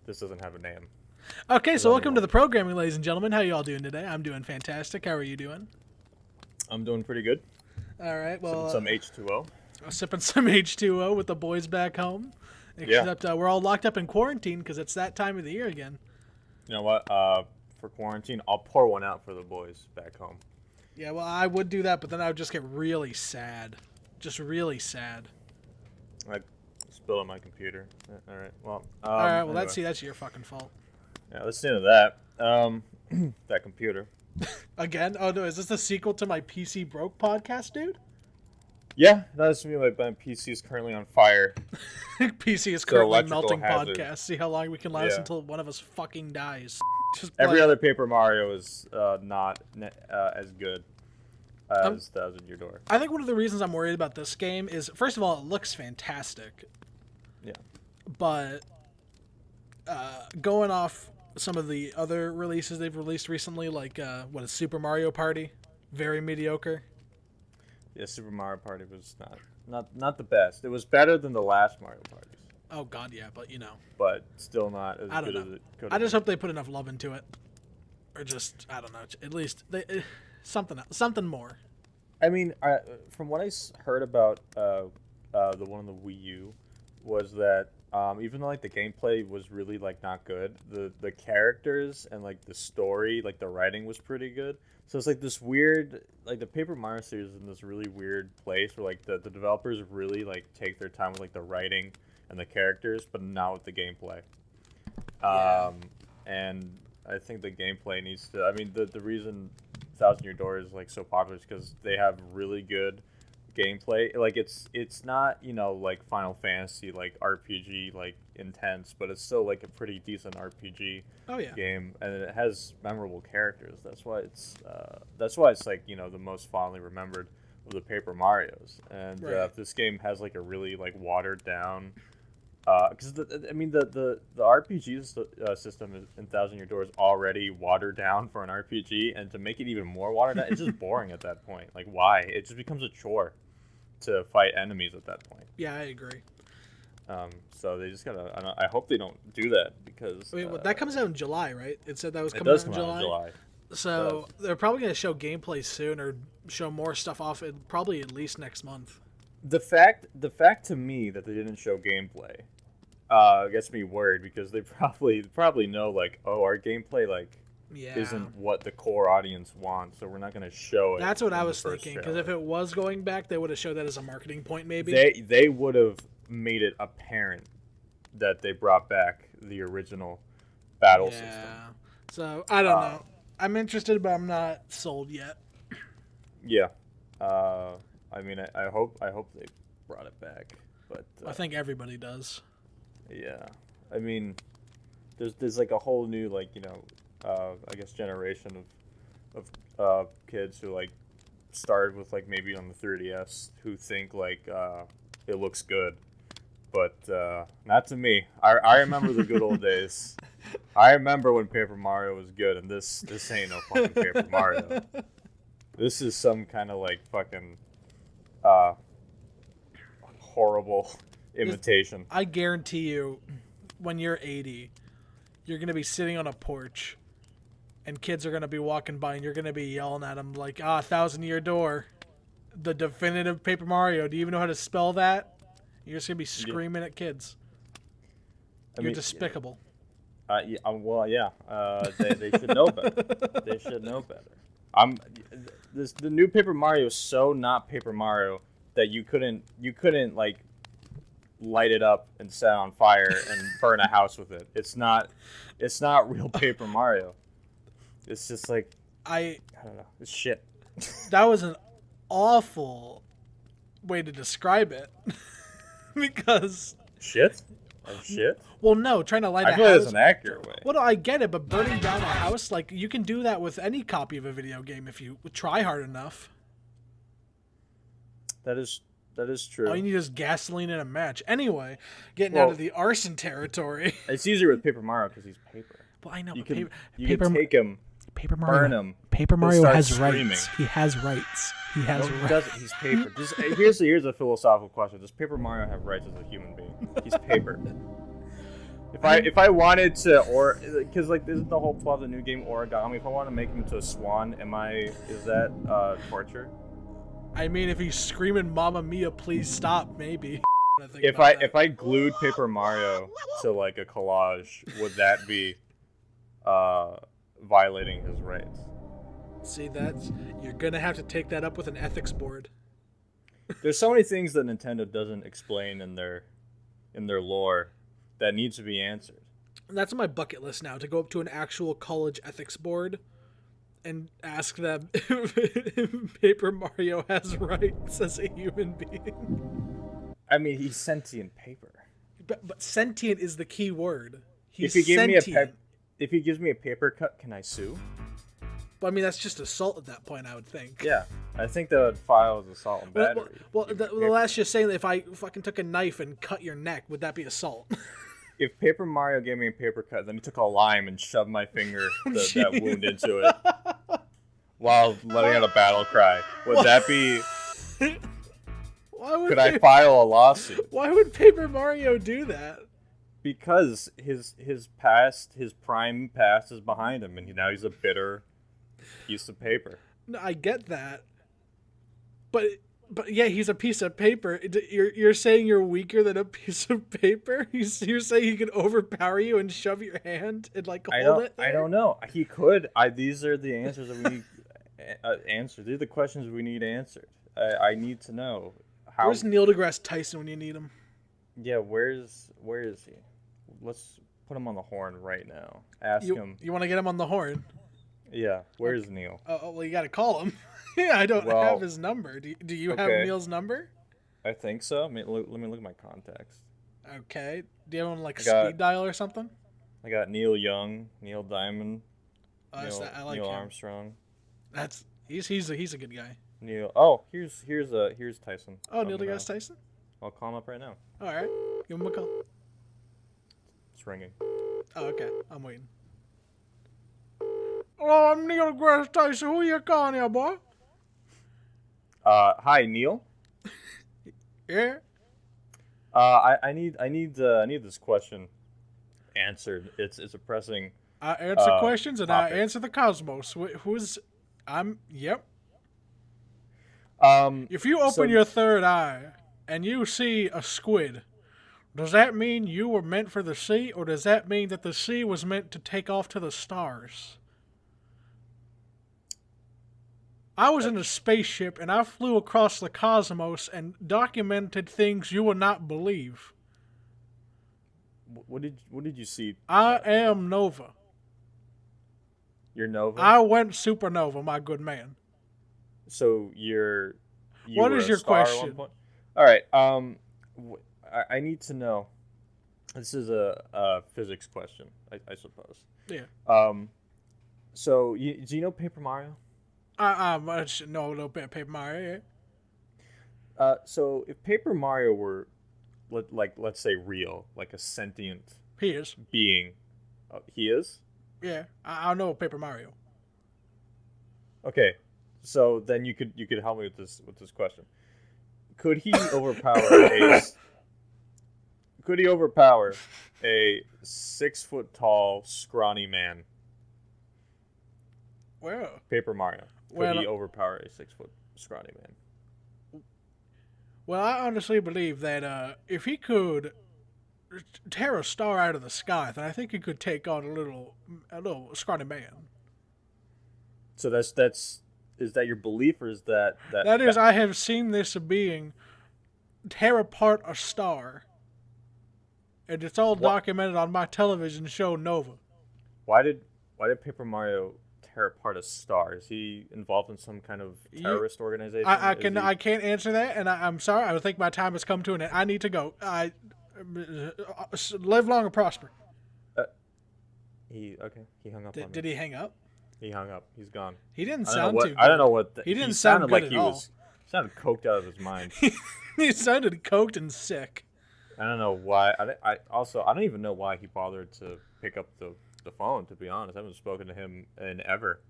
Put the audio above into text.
this doesn't have a name. Okay, so welcome to the programming, ladies and gentlemen. How you all doing today? I'm doing fantastic. How are you doing? I'm doing pretty good. All right, well... Sipping some H2O. Sipping some H2O with the boys back home. Except we're all locked up in quarantine because it's that time of the year again. You know what? For quarantine, I'll pour one out for the boys back home. Yeah, well, I would do that, but then I would just get really sad. Just really sad. I spilled on my computer. All right, well... all right, well, anyway. that's your fucking fault. Yeah, let's get into that. That computer. Again? Oh, no, is this the sequel to my PC Broke podcast, dude? Yeah, that's me. My PC is currently on fire. PC is currently electrical melting hazard. podcast. See how long we can last Yeah. until one of us fucking dies. Just Every other Paper Mario is not as good as Thousand Year Door. I think one of the reasons I'm worried about this game is, first of all, it looks fantastic. Yeah. But going off some of the other releases they've released recently, like what is Super Mario Party, very mediocre. Yeah, Super Mario Party was not the best. It was better than the last Mario Parties. Oh God, yeah, but you know. But still not as I don't good know. as it could have I just been. hope they put enough love into it, or just I don't know. At least something more. I mean, from what I heard about the one on the Wii U, was that even though like the gameplay was really like not good, the characters and like the story, like the writing was pretty good. So it's like this weird, like the Paper Mario series is in this really weird place where like the developers really like take their time with like the writing and the characters, but not with the gameplay. Yeah. And I think the gameplay needs to. I mean, the reason Thousand Year Door is like so popular is because they have really good gameplay. Like it's not like Final Fantasy like RPG like intense, but it's still like a pretty decent RPG game, and it has memorable characters. That's why it's like the most fondly remembered of the Paper Marios. And if this game has like a really like watered down, because the RPG system in Thousand Year Door is already watered down for an RPG, and to make it even more watered down, it's just boring at that point. Like why? It just becomes a chore to fight enemies at that point. Yeah, I agree. So they just gotta. I hope they don't do that because. Wait, that comes out in July, right? It said that was coming out in July. So they're probably gonna show gameplay soon or show more stuff off. Probably at least next month. The fact to me that they didn't show gameplay, gets me worried because they probably know like, oh, our gameplay isn't what the core audience wants, so we're not going to show it. That's what I was thinking, because if it was going back, they would have showed that as a marketing point, maybe. They would have made it apparent that they brought back the original battle system. So, I don't know. I'm interested, but I'm not sold yet. Yeah. I mean, I hope they brought it back, but... I think everybody does. Yeah. I mean, there's like a whole new, like, I guess generation of kids who like started with like maybe on the 3DS who think like it looks good, but not to me. I remember the good old days. I remember when Paper Mario was good, and this ain't no fucking Paper Mario. This is some kind of like fucking horrible imitation. I guarantee you, when you're 80, you're gonna be sitting on a porch. And kids are going to be walking by, and you're going to be yelling at them like, Thousand Year Door, the definitive Paper Mario. Do you even know how to spell that? You're just going to be screaming at kids. You're despicable. They should know better. They should know better. The new Paper Mario is so not Paper Mario that you couldn't like light it up and set it on fire and burn a house with it. It's not real Paper Mario. It's just like I don't know. It's shit. That was an awful way to describe it, because shit. Oh shit. Well, no, trying to light a house. I feel it's an accurate way. Well, no, I get it, but burning down a house, like you can do that with any copy of a video game if you try hard enough. That is true. All you need is gasoline and a match. Anyway, getting out of the arson territory. It's easier with Paper Mario because he's paper. Well, I know. You can take him. Paper Mario. Burn him. Paper Mario has screaming. rights. He has rights. He has rights. He doesn't. He's paper. Here's a philosophical question. Does Paper Mario have rights as a human being? He's paper. If I wanted to, or because like this is the whole plot of the new game Origami. If I want to make him into a swan, is that torture? I mean, if he's screaming "Mamma Mia, please stop," maybe. If I glued Paper Mario to like a collage, would that be violating his rights? See, you're gonna have to take that up with an ethics board. There's so many things that Nintendo doesn't explain in their lore that needs to be answered. And that's on my bucket list now, to go up to an actual college ethics board and ask them if Paper Mario has rights as a human being. I mean, he's sentient paper. But sentient is the key word. He's if he sentient. If he gives me a paper cut, can I sue? Well, I mean, that's just assault at that point, I would think. Yeah, I think that would file as assault and battery. Well, that's just saying that if I fucking took a knife and cut your neck, would that be assault? If Paper Mario gave me a paper cut, then he took a lime and shoved my finger, that wound into it, while letting out a battle cry, would that be... Could I file a lawsuit? Why would Paper Mario do that? Because his prime past is behind him, and now he's a bitter piece of paper. No, I get that, but yeah, he's a piece of paper. You're saying you're weaker than a piece of paper? You're saying he could overpower you and shove your hand and like hold it there? I don't know. He could. These are the answers that we need answered. These are the questions we need answered. I need to know. Where's Neil deGrasse Tyson when you need him? Yeah, where is he? Let's put him on the horn right now. Ask him. You want to get him on the horn? Yeah, where's Neil? Oh, well, you got to call him. Yeah, I don't have his number. Do you have Neil's number? I think so. Let me look at my contacts. Okay. Do you have him like speed dial or something? I got Neil Young, Neil Diamond, Neil Armstrong. He's a good guy. Neil. Oh, here's Tyson. Oh, Neil deGrasse Tyson. I'll call him up right now. All right, give him a call. It's ringing. Oh, okay. I'm waiting. Hello, I'm Neil deGrasse Tyson. Who you calling here, boy? Hi, Neil. Yeah. I need this question answered. It's a pressing. I answer questions and topic. I answer the cosmos. Yep. If you open your third eye and you see a squid, does that mean you were meant for the sea, or does that mean that the sea was meant to take off to the stars? I was in a spaceship and I flew across the cosmos and documented things you would not believe. What did you see? I am Nova. You're Nova? I went supernova, my good man. So what is your question? All right. I need to know. This is a physics question, I suppose. Yeah. So do you know Paper Mario? No, Paper Mario. Yeah. So if Paper Mario were, let's say real, like a sentient being, he is. Yeah, I know Paper Mario. Okay, so then you could help me with this question. Could he overpower a 6 foot tall scrawny man? Well, Paper Mario. Could he overpower a 6 foot scrawny man? Well, I honestly believe that if he could tear a star out of the sky, then I think he could take on a little scrawny man. So that's is that your belief, or is that I have seen this being tear apart a star, and it's all documented on my television show Nova. Why did Paper Mario tear apart a star? Is he involved in some kind of terrorist organization? I can't answer that, and I'm sorry. I think my time has come to an end. I need to go. Live long and prosper. He hung up. Did he hang up? He hung up. He's gone. He didn't sound too good. I don't know what. He didn't sound good at all. He sounded coked out of his mind. He sounded coked and sick. I don't know why. I don't even know why he bothered to pick up the phone. To be honest, I haven't spoken to him in ever.